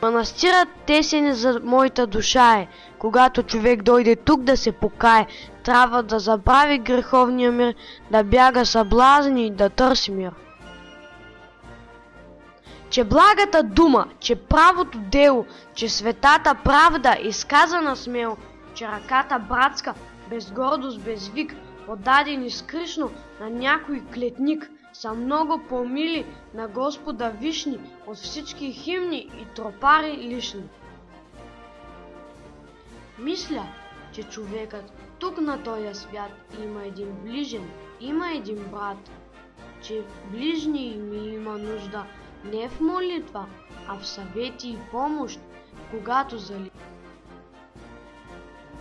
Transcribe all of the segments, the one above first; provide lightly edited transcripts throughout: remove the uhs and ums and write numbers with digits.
Манастирът тесен за моята душа е. Когато човек дойде тук да се покае, трябва да забрави греховния мир, да бяга съблазни и да търси мир. Че благата дума, че правото дело, че светата правда изказана смело, че ръката братска, без гордост, без вик, подадени скришно на някой клетник, са много по-мили на Господа вишни от всички химни и тропари лишни. Мисля, че човекът тук на този свят има един ближен, има един брат, че ближний ми има нужда не в молитва, а в съвети и помощ, когато зали.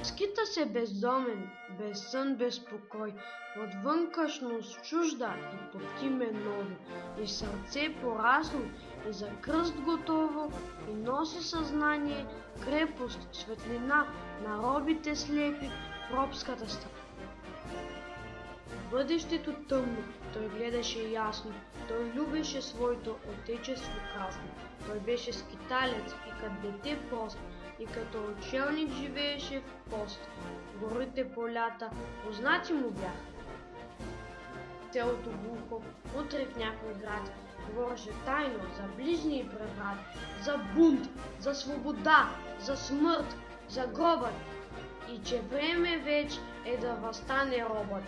Скита се бездомен, без сън, без покой, от вънкашност чужда и под име ново, и сърце порасло, и за кръст готово, и носи съзнание, крепост, светлина на робите слепи в робската страна. Бъдещето тъмно, той гледаше ясно, той любеше своето отечество красно. Той беше скиталец и като дете прост, и като учелник живееше в пост. Горите, полята, познати му бяха. Селото глухо, утре в някой град, говореше тайно за ближни и преврат, за бунт, за свобода, за смърт, за гробът. И че време вече е да възстане робът,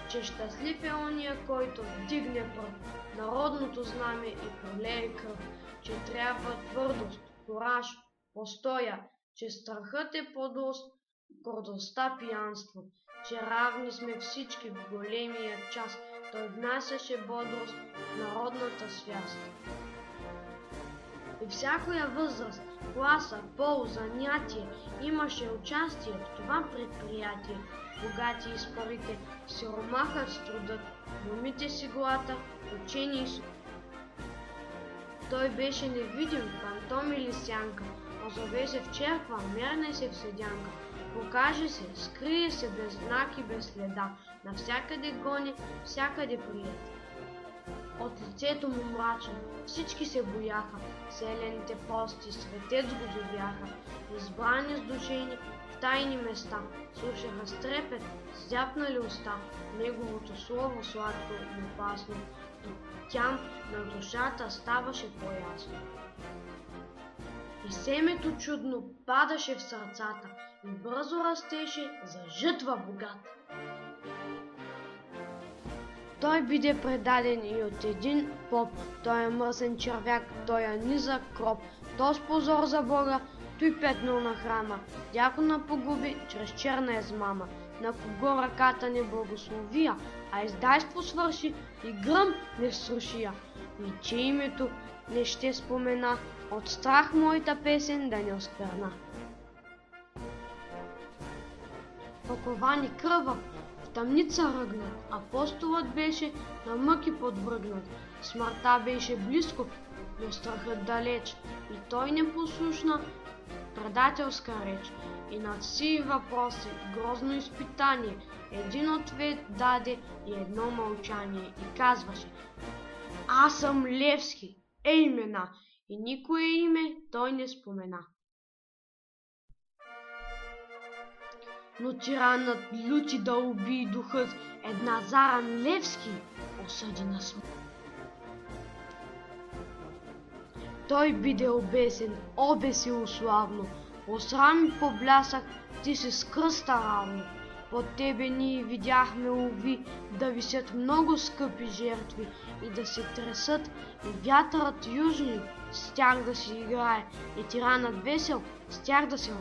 че щастлив е ония, който дигне пръв народното знаме и пролее кръв, че трябва твърдост, кураж, постоя, че страхът е подлост, гордостта пиянство, че равни сме всички в големия час, той внасяше бодрост в народната свяст. И всякоя възраст, класа, пол, занятие имаше участие в това предприятие. Богати и с парите, сиромахът с трудът, момите с иглата, учени и с... Той беше невидим, фантом или сянка, озове се в черква, мерне се в седянка, покаже се, скрие се без знак и без следа, навсякъде гони, всякъде прият. От лицето му мрачно всички се бояха, селените пости, светец го зовяха, избрани сдушени в тайни места, слушаха с трепет, с зяпнали уста, неговото слово сладко и опасно, и тям на душата ставаше по-ясно. И семето чудно падаше в сърцата и бързо растеше за жътва богата. Той биде предаден и от един поп, той е мръсен червяк, той е низък кроп, то с позор за Бога, той петнал на храма, дякона погуби чрез черна измама, на кого ръката не благословия, а издайство свърши и гръм не срушия, и че името не ще спомена, от страх моята песен да не оскверна. Оковани кръва, в тъмница ръгнат, апостолът беше на мъки подвръгнат, смъртта беше близко, но страхът далеч, и той не послушна предателска реч, и над сии въпроси грозно изпитание, един ответ даде и едно мълчание, и казваше: аз съм Левски, имена, и никое име той не спомена. Но тиранът люти да убие духът, една Заран Левски осъди на смърт. Той биде обесен, обесил славно, осрам и поблясък, ти си с кръста равно. Под тебе ние видяхме, уви, да висят много скъпи жертви и да се тресат, и вятърът южни с тях да си играе, и тиранът весел с тях да се...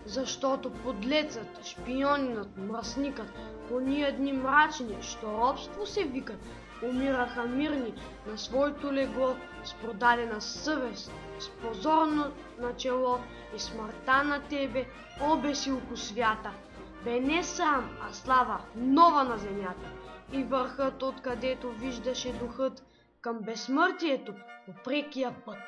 Защото подлецът, шпионинът, мръсникът, ония дни мрачни, що робство се викат, умираха мирни на своето легло с продадена съвест, с позорно начело и смъртта на тебе, о бесилко свята. Бе не срам, а слава нова на земята. И върхът, откъдето виждаше духът, към безсмъртието по прекия път.